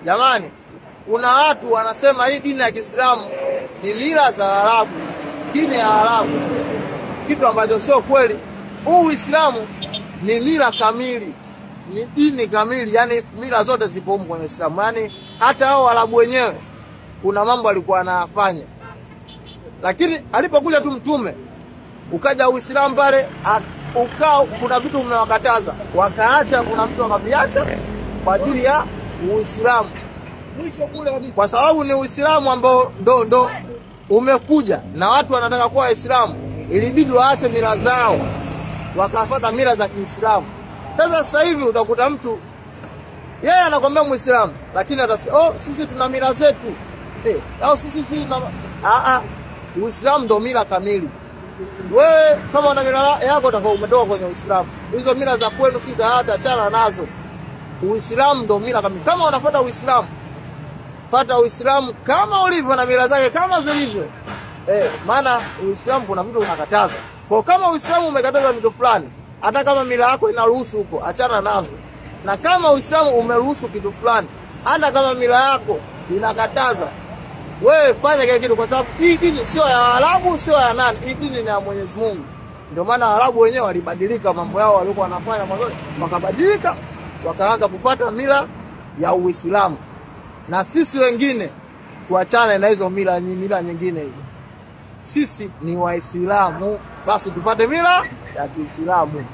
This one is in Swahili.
Jamani, kuna watu wanasema hii dini ya Kiislamu ni mila za Waarabu, dini ya Waarabu, kitu ambacho sio kweli. Uislamu ni mila kamili, ni dini kamili, yani mila zote zipo huko kwenye Uislamu. Yani hata hao Waarabu wenyewe kuna mambo alikuwa anafanya, lakini alipokuja tu mtume ukaja Uislamu pale ukao, kuna vitu umewakataza wakaacha, kuna mtu akaviacha kwa ajili ya Uislamu, kwa sababu ni Uislamu ambao ndo umekuja na watu wanataka kuwa Waislamu, ilibidi waache mila zao wakafuata mila za Kiislamu. Sasa hivi utakuta mtu yeye anakuambia Muislamu lakini atasema sisi tuna mila zetu, au sisi Uislamu ndo mila kamili. Wewe kama una mila yako utakao umetoka kwenye Uislamu, hizo mila za kwenu si za hata achana nazo. Uislamu ndo mila kamili. Kama unafuata Uislamu, fuata Uislamu kama ulivyo na mila zake kama zilivyo. Maana Uislamu kuna vitu unakataza. Kwa kama Uislamu umekataza vitu fulani, hata kama mila yako inaruhusu huko, achana navyo. Na kama Uislamu umeruhusu kitu fulani, hata kama mila yako inakataza, wewe fanya kile kitu, kwa sababu hii dini sio ya Waarabu, sio ya nani, hii dini ni ya Mwenyezi Mungu. Ndio maana Waarabu wenyewe walibadilika mambo yao walikuwa wanafanya mwanzo, wakabadilika wakaanza kufuata mila ya Uislamu. Na sisi wengine tuachane na hizo mila nyingine hizo. Sisi ni Waislamu, basi tufuate mila ya Kiislamu.